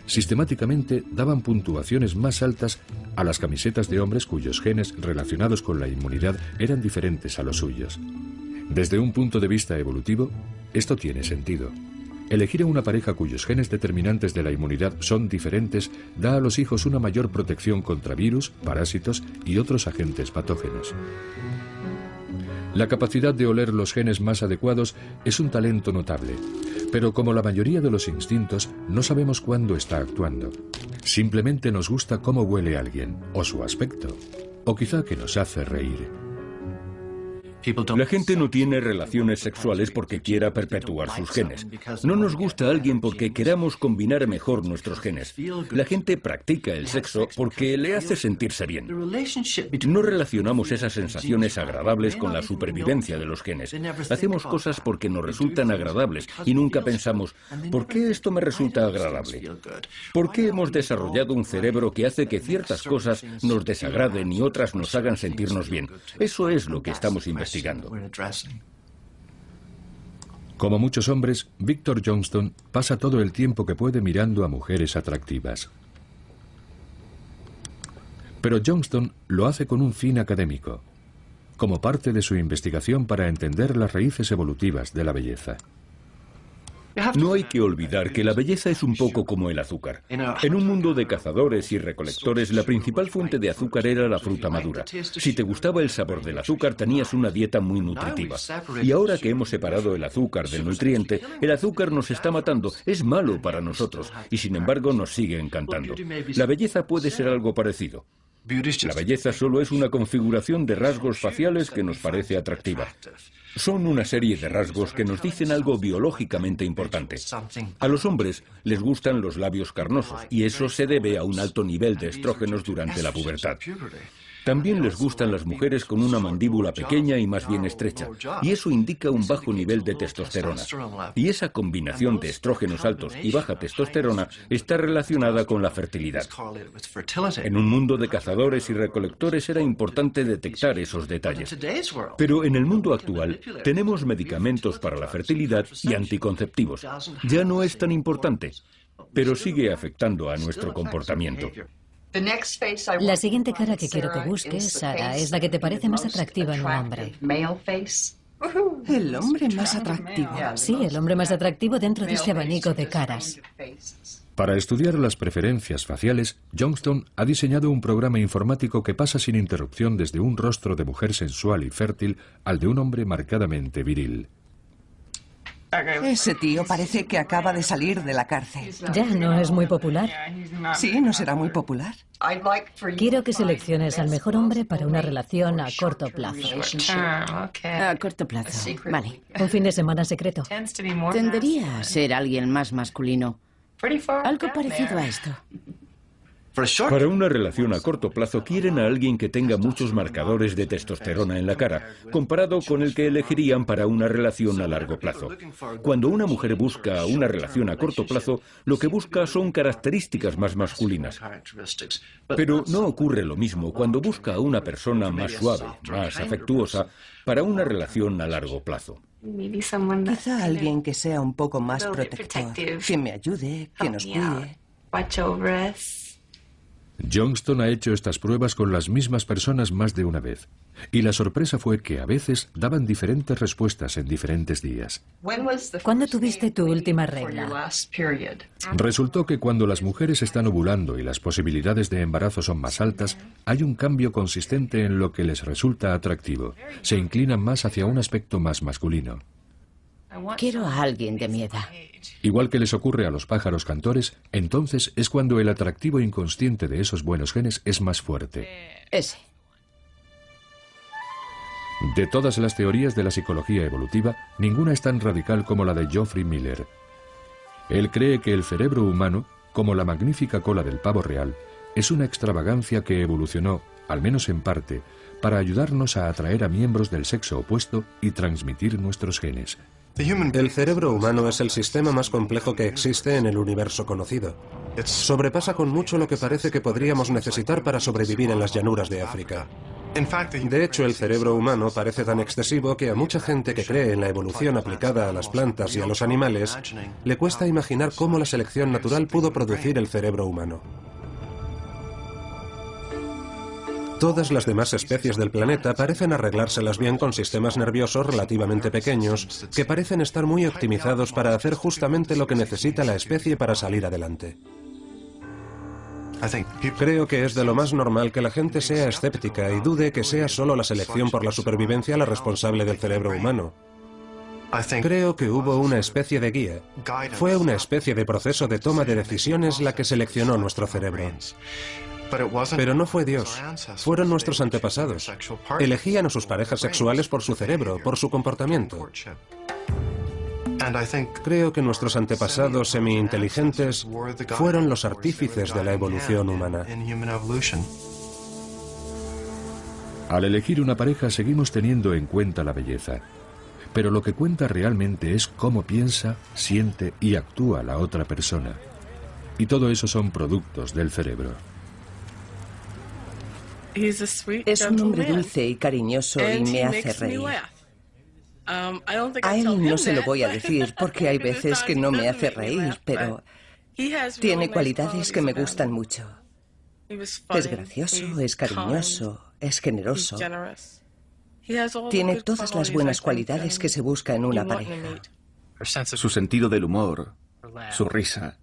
sistemáticamente daban puntuaciones más altas a las camisetas de hombres cuyos genes relacionados con la inmunidad eran diferentes a los suyos. Desde un punto de vista evolutivo, esto tiene sentido. Elegir a una pareja cuyos genes determinantes de la inmunidad son diferentes da a los hijos una mayor protección contra virus, parásitos y otros agentes patógenos. La capacidad de oler los genes más adecuados es un talento notable, pero como la mayoría de los instintos, no sabemos cuándo está actuando. Simplemente nos gusta cómo huele alguien, o su aspecto, o quizá que nos hace reír. La gente no tiene relaciones sexuales porque quiera perpetuar sus genes. No nos gusta alguien porque queramos combinar mejor nuestros genes. La gente practica el sexo porque le hace sentirse bien. No relacionamos esas sensaciones agradables con la supervivencia de los genes. Hacemos cosas porque nos resultan agradables y nunca pensamos, ¿por qué esto me resulta agradable? ¿Por qué hemos desarrollado un cerebro que hace que ciertas cosas nos desagraden y otras nos hagan sentirnos bien? Eso es lo que estamos investigando. Como muchos hombres, Victor Johnston pasa todo el tiempo que puede mirando a mujeres atractivas. Pero Johnston lo hace con un fin académico, como parte de su investigación para entender las raíces evolutivas de la belleza. No hay que olvidar que la belleza es un poco como el azúcar. En un mundo de cazadores y recolectores, la principal fuente de azúcar era la fruta madura. Si te gustaba el sabor del azúcar, tenías una dieta muy nutritiva. Y ahora que hemos separado el azúcar del nutriente, el azúcar nos está matando, es malo para nosotros, y sin embargo nos sigue encantando. La belleza puede ser algo parecido. La belleza solo es una configuración de rasgos faciales que nos parece atractiva. Son una serie de rasgos que nos dicen algo biológicamente importante. A los hombres les gustan los labios carnosos, y eso se debe a un alto nivel de estrógenos durante la pubertad. También les gustan las mujeres con una mandíbula pequeña y más bien estrecha, y eso indica un bajo nivel de testosterona. Y esa combinación de estrógenos altos y baja testosterona está relacionada con la fertilidad. En un mundo de cazadores y recolectores era importante detectar esos detalles. Pero en el mundo actual tenemos medicamentos para la fertilidad y anticonceptivos. Ya no es tan importante, pero sigue afectando a nuestro comportamiento. La siguiente cara que quiero que busques, Sara, es la que te parece más atractiva en un hombre. ¿El hombre más atractivo? Sí, el hombre más atractivo dentro de este abanico de caras. Para estudiar las preferencias faciales, Johnston ha diseñado un programa informático que pasa sin interrupción desde un rostro de mujer sensual y fértil al de un hombre marcadamente viril. Ese tío parece que acaba de salir de la cárcel. Ya no es muy popular. Sí, no será muy popular. Quiero que selecciones al mejor hombre para una relación a corto plazo. A corto plazo, vale. Un fin de semana secreto. Tendería a ser alguien más masculino. Algo parecido a esto. Para una relación a corto plazo quieren a alguien que tenga muchos marcadores de testosterona en la cara, comparado con el que elegirían para una relación a largo plazo. Cuando una mujer busca una relación a corto plazo, lo que busca son características más masculinas. Pero no ocurre lo mismo cuando busca a una persona más suave, más afectuosa, para una relación a largo plazo. Quizá alguien que sea un poco más protector, que me ayude, que nos cuide. Johnston ha hecho estas pruebas con las mismas personas más de una vez, y la sorpresa fue que a veces daban diferentes respuestas en diferentes días. ¿Cuándo tuviste tu última regla? Resultó que cuando las mujeres están ovulando y las posibilidades de embarazo son más altas, hay un cambio consistente en lo que les resulta atractivo. Se inclinan más hacia un aspecto más masculino. Quiero a alguien de mi edad. Igual que les ocurre a los pájaros cantores, entonces es cuando el atractivo inconsciente de esos buenos genes es más fuerte. Ese. De todas las teorías de la psicología evolutiva, ninguna es tan radical como la de Geoffrey Miller. Él cree que el cerebro humano, como la magnífica cola del pavo real, es una extravagancia que evolucionó, al menos en parte, para ayudarnos a atraer a miembros del sexo opuesto y transmitir nuestros genes. El cerebro humano es el sistema más complejo que existe en el universo conocido. Sobrepasa con mucho lo que parece que podríamos necesitar para sobrevivir en las llanuras de África. De hecho, el cerebro humano parece tan excesivo que a mucha gente que cree en la evolución aplicada a las plantas y a los animales, le cuesta imaginar cómo la selección natural pudo producir el cerebro humano. Todas las demás especies del planeta parecen arreglárselas bien con sistemas nerviosos relativamente pequeños que parecen estar muy optimizados para hacer justamente lo que necesita la especie para salir adelante. Creo que es de lo más normal que la gente sea escéptica y dude que sea solo la selección por la supervivencia la responsable del cerebro humano. Creo que hubo una especie de guía. Fue una especie de proceso de toma de decisiones la que seleccionó nuestro cerebro. Pero no fue Dios, fueron nuestros antepasados. Elegían a sus parejas sexuales por su cerebro, por su comportamiento. Creo que nuestros antepasados semi-inteligentes fueron los artífices de la evolución humana. Al elegir una pareja seguimos teniendo en cuenta la belleza, pero lo que cuenta realmente es cómo piensa, siente y actúa la otra persona. Y todo eso son productos del cerebro. Es un hombre dulce y cariñoso y me hace reír. A él no se lo voy a decir porque hay veces que no me hace reír, pero tiene cualidades que me gustan mucho. Es gracioso, es cariñoso, es generoso. Tiene todas las buenas cualidades que se busca en una pareja. su sentido del humor, su risa.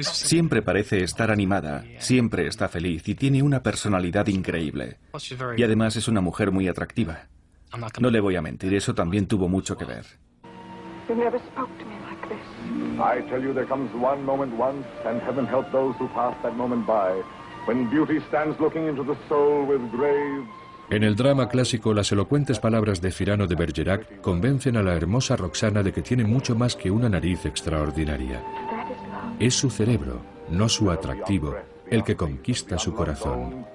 Siempre parece estar animada, siempre está feliz y tiene una personalidad increíble. Y además es una mujer muy atractiva. No le voy a mentir, eso también tuvo mucho que ver. I tell you, there comes one moment once, and heaven help those who pass that moment by, when beauty stands looking into the soul with graves. En el drama clásico, las elocuentes palabras de Cyrano de Bergerac convencen a la hermosa Roxana de que tiene mucho más que una nariz extraordinaria. Es su cerebro, no su atractivo, el que conquista su corazón.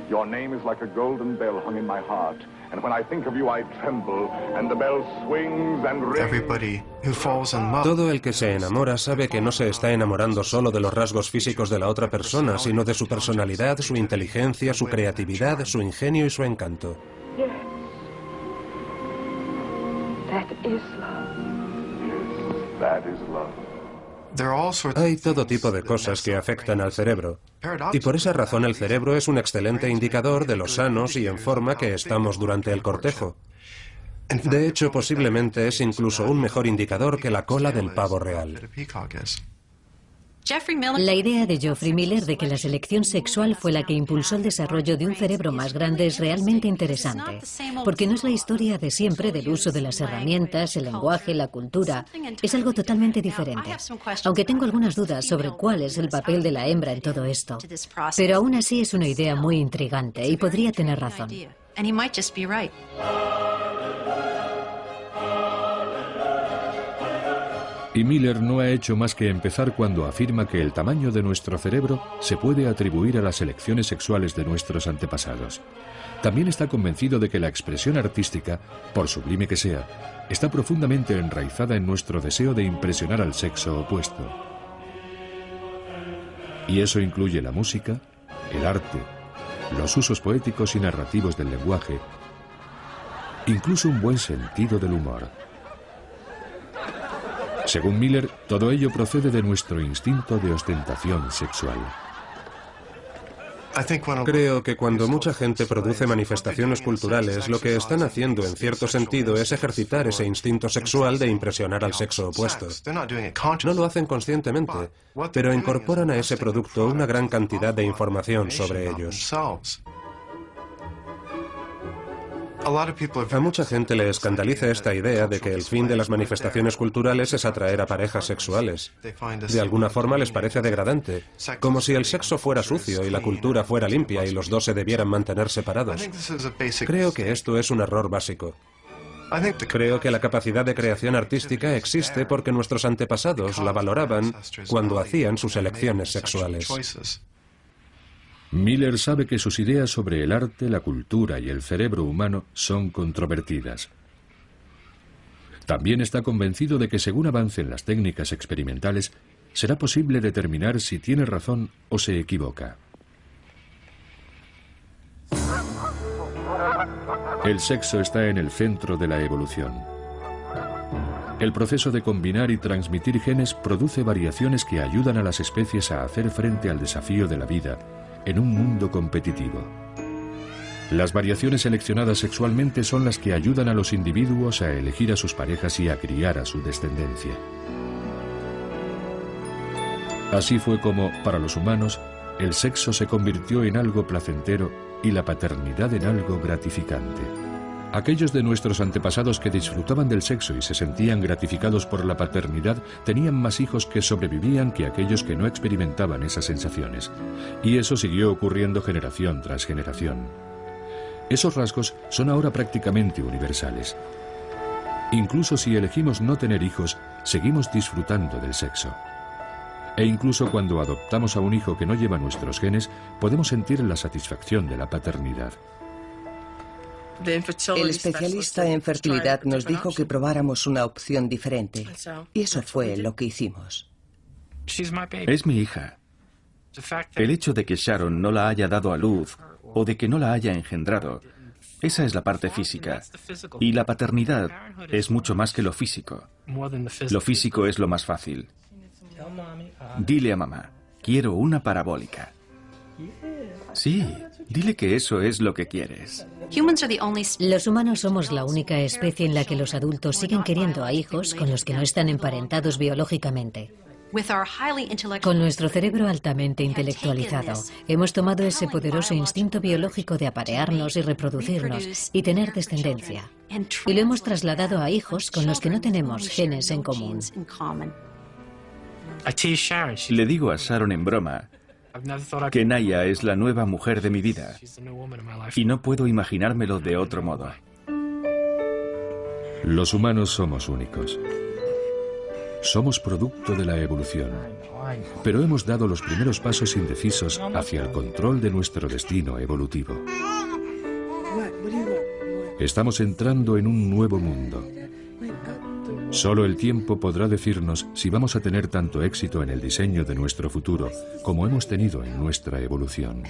Your name is like a golden bell hung in my heart, and when I think of you I tremble, and the bell swings and rings. Todo el que se enamora sabe que no se está enamorando solo de los rasgos físicos de la otra persona, sino de su personalidad, su inteligencia, su creatividad, su ingenio y su encanto. Yes. That is love. Yes, that is love. Hay todo tipo de cosas que afectan al cerebro, y por esa razón el cerebro es un excelente indicador de lo sanos y en forma que estamos durante el cortejo. De hecho, posiblemente es incluso un mejor indicador que la cola del pavo real. La idea de Geoffrey Miller de que la selección sexual fue la que impulsó el desarrollo de un cerebro más grande es realmente interesante, porque no es la historia de siempre del uso de las herramientas, el lenguaje, la cultura. Es algo totalmente diferente, aunque tengo algunas dudas sobre cuál es el papel de la hembra en todo esto. Pero aún así es una idea muy intrigante y podría tener razón. Y Miller no ha hecho más que empezar cuando afirma que el tamaño de nuestro cerebro se puede atribuir a las elecciones sexuales de nuestros antepasados. También está convencido de que la expresión artística, por sublime que sea, está profundamente enraizada en nuestro deseo de impresionar al sexo opuesto. Y eso incluye la música, el arte, los usos poéticos y narrativos del lenguaje, incluso un buen sentido del humor. Según Miller, todo ello procede de nuestro instinto de ostentación sexual. Creo que cuando mucha gente produce manifestaciones culturales, lo que están haciendo en cierto sentido es ejercitar ese instinto sexual de impresionar al sexo opuesto. No lo hacen conscientemente, pero incorporan a ese producto una gran cantidad de información sobre ellos. A mucha gente le escandaliza esta idea de que el fin de las manifestaciones culturales es atraer a parejas sexuales. De alguna forma les parece degradante, como si el sexo fuera sucio y la cultura fuera limpia y los dos se debieran mantener separados. Creo que esto es un error básico. Creo que la capacidad de creación artística existe porque nuestros antepasados la valoraban cuando hacían sus elecciones sexuales. Miller sabe que sus ideas sobre el arte, la cultura y el cerebro humano son controvertidas. También está convencido de que según avancen las técnicas experimentales, será posible determinar si tiene razón o se equivoca. El sexo está en el centro de la evolución. El proceso de combinar y transmitir genes produce variaciones que ayudan a las especies a hacer frente al desafío de la vida en un mundo competitivo. Las variaciones seleccionadas sexualmente son las que ayudan a los individuos a elegir a sus parejas y a criar a su descendencia. Así fue como, para los humanos, el sexo se convirtió en algo placentero y la paternidad en algo gratificante. Aquellos de nuestros antepasados que disfrutaban del sexo y se sentían gratificados por la paternidad tenían más hijos que sobrevivían que aquellos que no experimentaban esas sensaciones. Y eso siguió ocurriendo generación tras generación. Esos rasgos son ahora prácticamente universales. Incluso si elegimos no tener hijos, seguimos disfrutando del sexo. E incluso cuando adoptamos a un hijo que no lleva nuestros genes, podemos sentir la satisfacción de la paternidad. El especialista en fertilidad nos dijo que probáramos una opción diferente. Y eso fue lo que hicimos. Es mi hija. El hecho de que Sharon no la haya dado a luz o de que no la haya engendrado, esa es la parte física. Y la paternidad es mucho más que lo físico. Lo físico es lo más fácil. Dile a mamá, quiero una parabólica. Sí, Dile que eso es lo que quieres. Los humanos somos la única especie en la que los adultos siguen queriendo a hijos con los que no están emparentados biológicamente. Con nuestro cerebro altamente intelectualizado, hemos tomado ese poderoso instinto biológico de aparearnos y reproducirnos y tener descendencia. Y lo hemos trasladado a hijos con los que no tenemos genes en común. Le digo a Sharon en broma que Naya es la nueva mujer de mi vida y no puedo imaginármelo de otro modo. Los humanos somos únicos. Somos producto de la evolución, pero hemos dado los primeros pasos indecisos hacia el control de nuestro destino evolutivo. Estamos entrando en un nuevo mundo. Solo el tiempo podrá decirnos si vamos a tener tanto éxito en el diseño de nuestro futuro como hemos tenido en nuestra evolución.